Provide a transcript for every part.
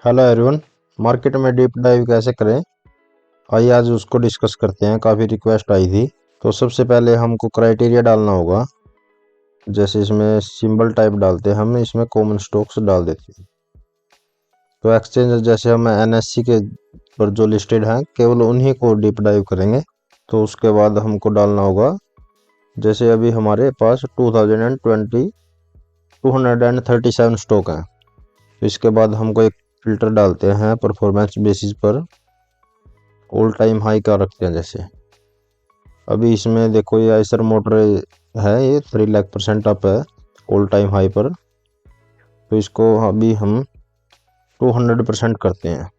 Hello everyone. Market में deep dive कैसे करें, आइए आज उसको डिस्कस करते हैं। काफ़ी रिक्वेस्ट आई थी। तो सबसे पहले हमको क्राइटेरिया डालना होगा। जैसे इसमें सिंबल टाइप डालते हैं, हम इसमें कॉमन स्टॉक्स डाल देते हैं। तो एक्सचेंज जैसे हम एनएससी के पर जो लिस्टेड हैं केवल उन्हीं को डीप डाइव करेंगे। तो उसके बाद हमको डालना होगा, जैसे अभी हमारे पास 237 स्टॉक हैं। तो इसके बाद हमको एक फिल्टर डालते हैं परफॉर्मेंस बेसिस पर। ऑल टाइम हाई का रखते हैं। जैसे अभी इसमें देखो ये आइसर मोटर है, ये 3 लाख% अप है ऑल टाइम हाई पर। तो इसको अभी हम 200% करते हैं।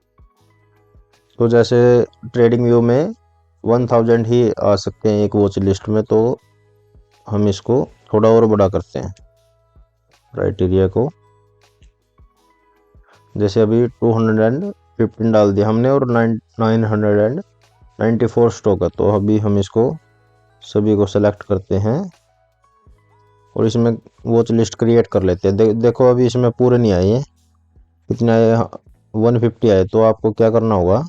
तो जैसे ट्रेडिंग व्यू में 1000 ही आ सकते हैं एक वॉच लिस्ट में, तो हम इसको थोड़ा और बड़ा करते हैं क्राइटेरिया को। जैसे अभी 215 डाल दिया हमने और 994 स्टॉक है। तो अभी हम इसको सभी को सेलेक्ट करते हैं और इसमें वॉच लिस्ट क्रिएट कर लेते हैं। देखो अभी इसमें पूरे नहीं आए हैं, कितने आए, 150 आए। तो आपको क्या करना होगा,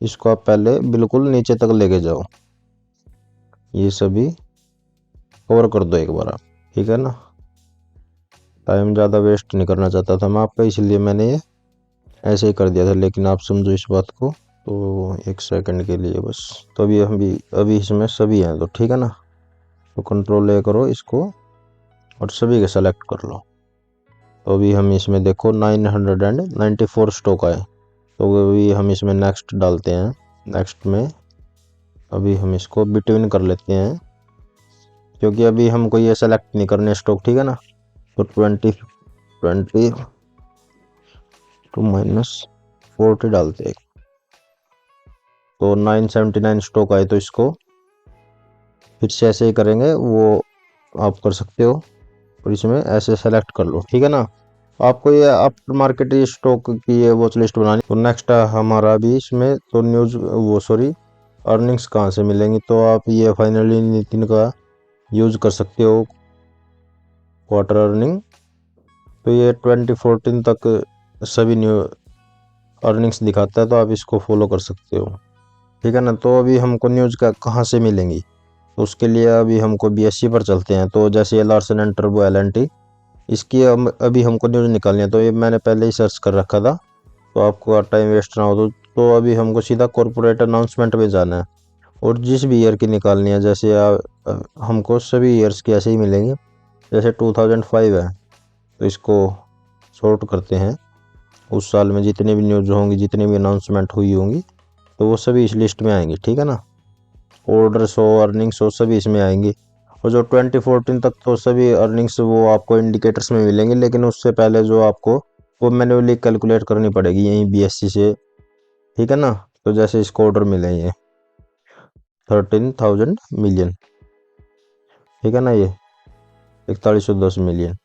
इसको आप पहले बिल्कुल नीचे तक लेके जाओ, ये सभी कवर कर दो एक बार आप, ठीक है ना। टाइम ज़्यादा वेस्ट नहीं करना चाहता था मैं आपका, इसलिए मैंने ये ऐसे ही कर दिया था, लेकिन आप समझो इस बात को। तो एक सेकंड के लिए बस। तो अभी इसमें सभी हैं, तो ठीक है ना। तो कंट्रोल ए करो इसको और सभी के सेलेक्ट कर लो। तो अभी हम इसमें देखो 994 स्टॉक आए। तो अभी हम इसमें नेक्स्ट डालते हैं। नेक्स्ट में अभी हम इसको बिटवीन कर लेते हैं, क्योंकि अभी हमको ये सेलेक्ट नहीं करने स्टॉक, ठीक है ना। तो 20 टू -40 डालते हैं। तो 979 स्टॉक आए, तो इसको फिर से ऐसे ही करेंगे, वो आप कर सकते हो। और इसमें ऐसे सेलेक्ट कर लो, ठीक है ना। आपको ये आफ्टर मार्केट स्टॉक की ये वॉच लिस्ट बनानी। तो नेक्स्ट हमारा भी इसमें तो अर्निंग्स कहाँ से मिलेंगी। तो आप ये फाइनली नितिन का यूज कर सकते हो, क्वार्टर अर्निंग। तो ये 2014 तक सभी न्यू अर्निंग्स दिखाता है, तो आप इसको फॉलो कर सकते हो, ठीक है ना। तो अभी हमको न्यूज़ का कहाँ से मिलेंगी, तो उसके लिए अभी हमको BSE पर चलते हैं। तो जैसे लार्सन एंड टर्बो LNT, इसकी अभी हमको न्यूज़ निकालनी है। तो ये मैंने पहले ही सर्च कर रखा था, तो आपको टाइम वेस्ट ना हो। तो अभी हमको सीधा कॉर्पोरेट अनाउंसमेंट में जाना है और जिस भी ईयर की निकालनी है। जैसे हमको सभी ईयर्स की ऐसे ही मिलेंगे। जैसे 2005 है, तो इसको सॉर्ट करते हैं। उस साल में जितनी भी न्यूज़ होंगी, जितनी भी अनाउंसमेंट हुई होंगी, तो वो सभी इस लिस्ट में आएंगी, ठीक है ना। ऑर्डर्स हो, अर्निंग्स हो, सभी इसमें आएंगी। और जो 2014 तक तो सभी अर्निंग्स वो आपको इंडिकेटर्स में मिलेंगे, लेकिन उससे पहले जो आपको वो मैन्युअली कैलकुलेट करनी पड़ेगी यहीं BSE से, ठीक है ना। तो जैसे इसको ऑर्डर मिले ये 13,000 मिलियन, ठीक है ना, ये 4110 मिलियन।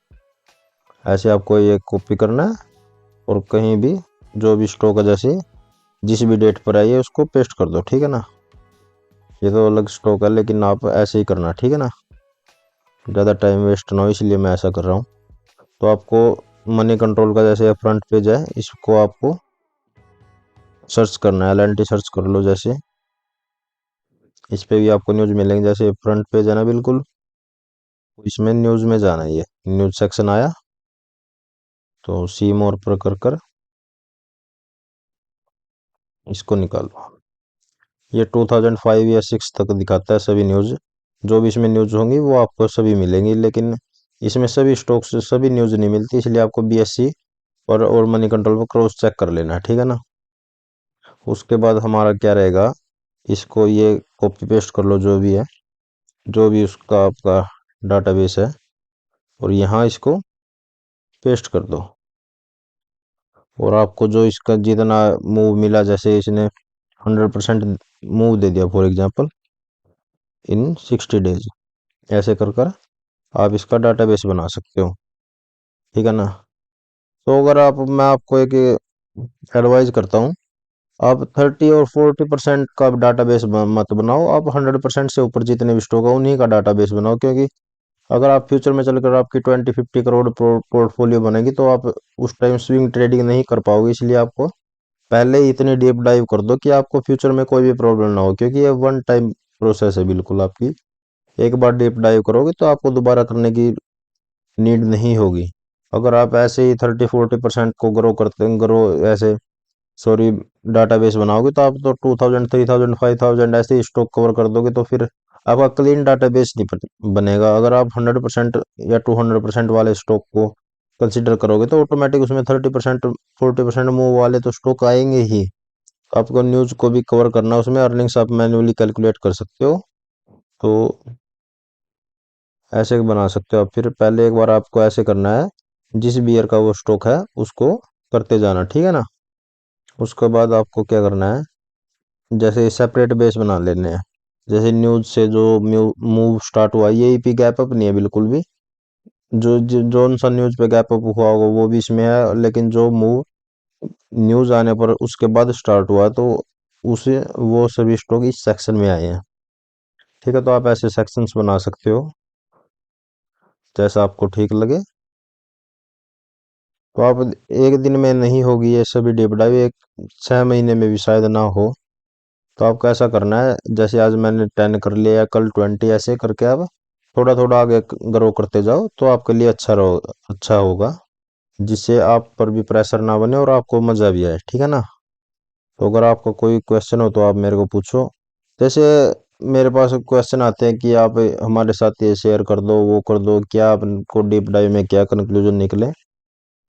ऐसे आपको ये कॉपी करना है और कहीं भी जो भी स्टॉक है, जैसे जिस भी डेट पर आई है उसको पेस्ट कर दो, ठीक है ना। ये तो अलग स्टॉक है, लेकिन आप ऐसे ही करना, ठीक है ना। ज़्यादा टाइम वेस्ट ना हो, इसलिए मैं ऐसा कर रहा हूँ। तो आपको मनी कंट्रोल का जैसे फ्रंट पेज है, इसको आपको सर्च करना है, LNT सर्च कर लो। जैसे इस पे भी आपको न्यूज़ मिलेंगे। जैसे फ्रंट पेज है ना बिल्कुल, इसमें न्यूज़ में जाना है। ये न्यूज़ सेक्शन आया, तो सी मोर पर कर इसको निकालो। ये 2005 या 6 तक दिखाता है सभी न्यूज़। जो भी इसमें न्यूज़ होंगी वो आपको सभी मिलेंगी, लेकिन इसमें सभी स्टॉक्स सभी न्यूज़ नहीं मिलती, इसलिए आपको BSE और मनी कंट्रोल पर क्रॉस चेक कर लेना है, ठीक है ना। उसके बाद हमारा क्या रहेगा, इसको ये कॉपी पेस्ट कर लो, जो भी है, जो भी उसका आपका डाटाबेस है, और यहाँ इसको पेस्ट कर दो। और आपको जो इसका जितना मूव मिला, जैसे इसने 100% मूव दे दिया फॉर एग्जांपल इन 60 डेज, ऐसे कर आप इसका डाटाबेस बना सकते हो, ठीक है ना। तो अगर मैं आपको एक एडवाइज करता हूँ, आप 30 और 40% का डाटाबेस मत बनाओ, आप 100% से ऊपर जितने भी स्टॉक है उन्हीं का डाटाबेस बनाओ। क्योंकि अगर आप फ्यूचर में चलकर आपकी 20-50 करोड़ पोर्टफोलियो बनेगी तो आप उस टाइम स्विंग ट्रेडिंग नहीं कर पाओगे, इसलिए आपको पहले ही इतनी डीप डाइव कर दो कि आपको फ्यूचर में कोई भी प्रॉब्लम ना हो, क्योंकि ये वन टाइम प्रोसेस है बिल्कुल आपकी। एक बार डीप डाइव करोगे तो आपको दोबारा करने की नीड नहीं होगी। अगर आप ऐसे ही 30-40% को ग्रो ऐसे सॉरी डाटाबेस बनाओगे तो आप तो 2000 3000 5000 ऐसे ही स्टॉक कवर कर दोगे, तो फिर आपका क्लीन डाटाबेस नहीं बनेगा। अगर आप 100% या 200% वाले स्टॉक को कंसिडर करोगे तो ऑटोमेटिक उसमें 30% 40% मूव वाले तो स्टॉक आएंगे ही। आपको न्यूज को भी कवर करना, उसमें अर्निंग्स आप मैन्युअली कैलकुलेट कर सकते हो, तो ऐसे बना सकते हो आप। फिर पहले एक बार आपको ऐसे करना है, जिस बियर का वो स्टॉक है उसको करते जाना, ठीक है ना। उसके बाद आपको क्या करना है, जैसे सेपरेट बेस बना लेने हैं। जैसे न्यूज से जो मूव स्टार्ट हुआ, ये ईपी गैप अप नहीं है बिल्कुल भी। जो सा न्यूज पे गैप अप हुआ होगा वो भी इसमें है, लेकिन जो मूव न्यूज आने पर उसके बाद स्टार्ट हुआ तो उसे वो सभी स्टॉक इस सेक्शन में आए हैं। ठीक है, तो आप ऐसे सेक्शंस बना सकते हो जैसा आपको ठीक लगे। तो आप एक दिन में नहीं होगी ये सभी डीप डाइव, एक 6 महीने में भी शायद ना हो। तो आपको ऐसा करना है, जैसे आज मैंने 10 कर लिया या कल 20, ऐसे करके आप थोड़ा थोड़ा आगे ग्रो करते जाओ तो आपके लिए अच्छा होगा, जिससे आप पर भी प्रेशर ना बने और आपको मजा भी आए, ठीक है ना। तो अगर आपका कोई क्वेश्चन हो तो आप मेरे को पूछो। जैसे मेरे पास क्वेश्चन आते हैं कि आप हमारे साथ ये शेयर कर दो, वो कर दो, क्या आपको डीप डाइव में क्या कंक्लूजन निकले।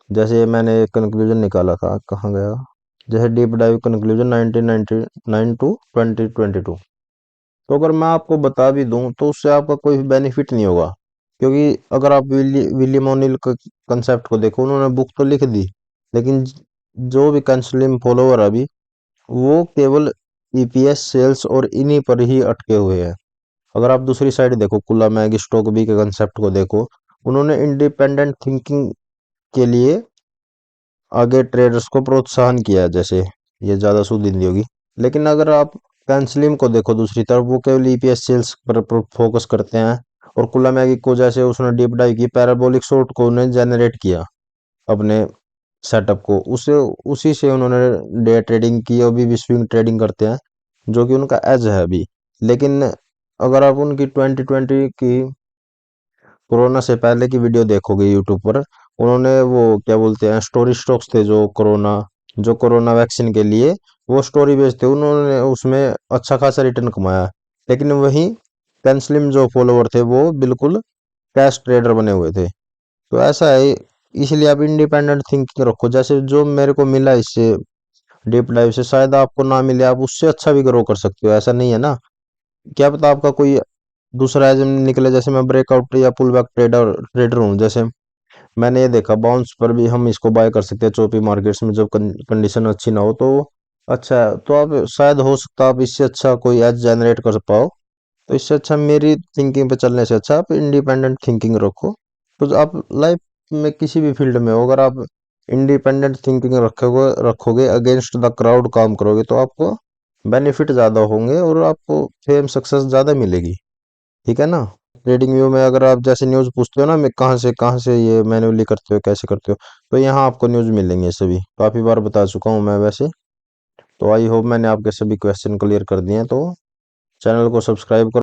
जैसे मैंने एक कंक्लूजन निकाला था, कहाँ गया, जैसे डीप डाइव कंक्लूजन 1999 टू 2022। तो अगर मैं आपको बता भी दूं तो उससे आपका कोई बेनिफिट नहीं होगा, क्योंकि अगर आप विलियम ओनिल कंसेप्ट को देखो, उन्होंने बुक तो लिख दी, लेकिन जो भी कंसलिम फॉलोवर अभी वो केवल ईपीएस सेल्स और इन्हीं पर ही अटके हुए हैं। अगर आप दूसरी साइड देखो, कुल्ला मैग स्टॉक बी के कंसेप्ट को देखो, उन्होंने इंडिपेंडेंट थिंकिंग के लिए आगे ट्रेडर्स को प्रोत्साहन किया, जैसे ये ज्यादा सुदिन होगी। लेकिन अगर आप कैंसलिम को देखो दूसरी तरफ, वो केवल ईपीएस सेल्स पर फोकस करते हैं, और कुल्ला मैगी को जैसे उसने डीप डाइव की पैराबोलिक शॉर्ट को उन्हें जनरेट किया अपने सेटअप को, उसे उसी से उन्होंने डे ट्रेडिंग की, अभी भी स्विंग ट्रेडिंग करते हैं, जो कि उनका एज है अभी। लेकिन अगर आप उनकी 2020 की कोरोना से पहले की वीडियो देखोगे यूट्यूब पर, उन्होंने वो क्या बोलते हैं स्टोरी स्टॉक्स थे, जो कोरोना वैक्सीन के लिए वो स्टोरी बेस्ड थे, उन्होंने उसमें अच्छा खासा रिटर्न कमाया। लेकिन वही पेंसलिम जो फॉलोवर थे वो बिल्कुल कैश ट्रेडर बने हुए थे। तो ऐसा है, इसलिए आप इंडिपेंडेंट थिंकिंग रखो। जैसे जो मेरे को मिला इससे डीप डाइव से, शायद आपको ना मिले, आप उससे अच्छा भी ग्रो कर सकते हो, ऐसा नहीं है ना। क्या पता आपका कोई दूसरा एजम निकले, जैसे मैं ब्रेकआउट या पुल बैक ट्रेडर हूँ। जैसे मैंने ये देखा, बाउंस पर भी हम इसको बाय कर सकते हैं चोपी मार्केट्स में, जब कंडीशन अच्छी ना हो तो। अच्छा है, तो आप शायद हो सकता है आप इससे अच्छा कोई एज जनरेट कर पाओ। तो इससे अच्छा, मेरी थिंकिंग पे चलने से अच्छा आप इंडिपेंडेंट थिंकिंग रखो। तो आप लाइफ में किसी भी फील्ड में हो, अगर आप इंडिपेंडेंट थिंकिंग रखोगे अगेंस्ट द क्राउड काम करोगे, तो आपको बेनिफिट ज़्यादा होंगे और आपको फेम सक्सेस ज़्यादा मिलेगी, ठीक है ना। ट्रेडिंग व्यू में अगर आप जैसे न्यूज़ पूछते हो ना, मैं कहाँ से ये मैन्युअली करते हो, कैसे करते हो, तो यहाँ आपको न्यूज़ मिलेंगे सभी, काफ़ी बार बता चुका हूँ मैं वैसे। तो आई होप मैंने आपके सभी क्वेश्चन क्लियर कर दिए हैं। तो चैनल को सब्सक्राइब करो।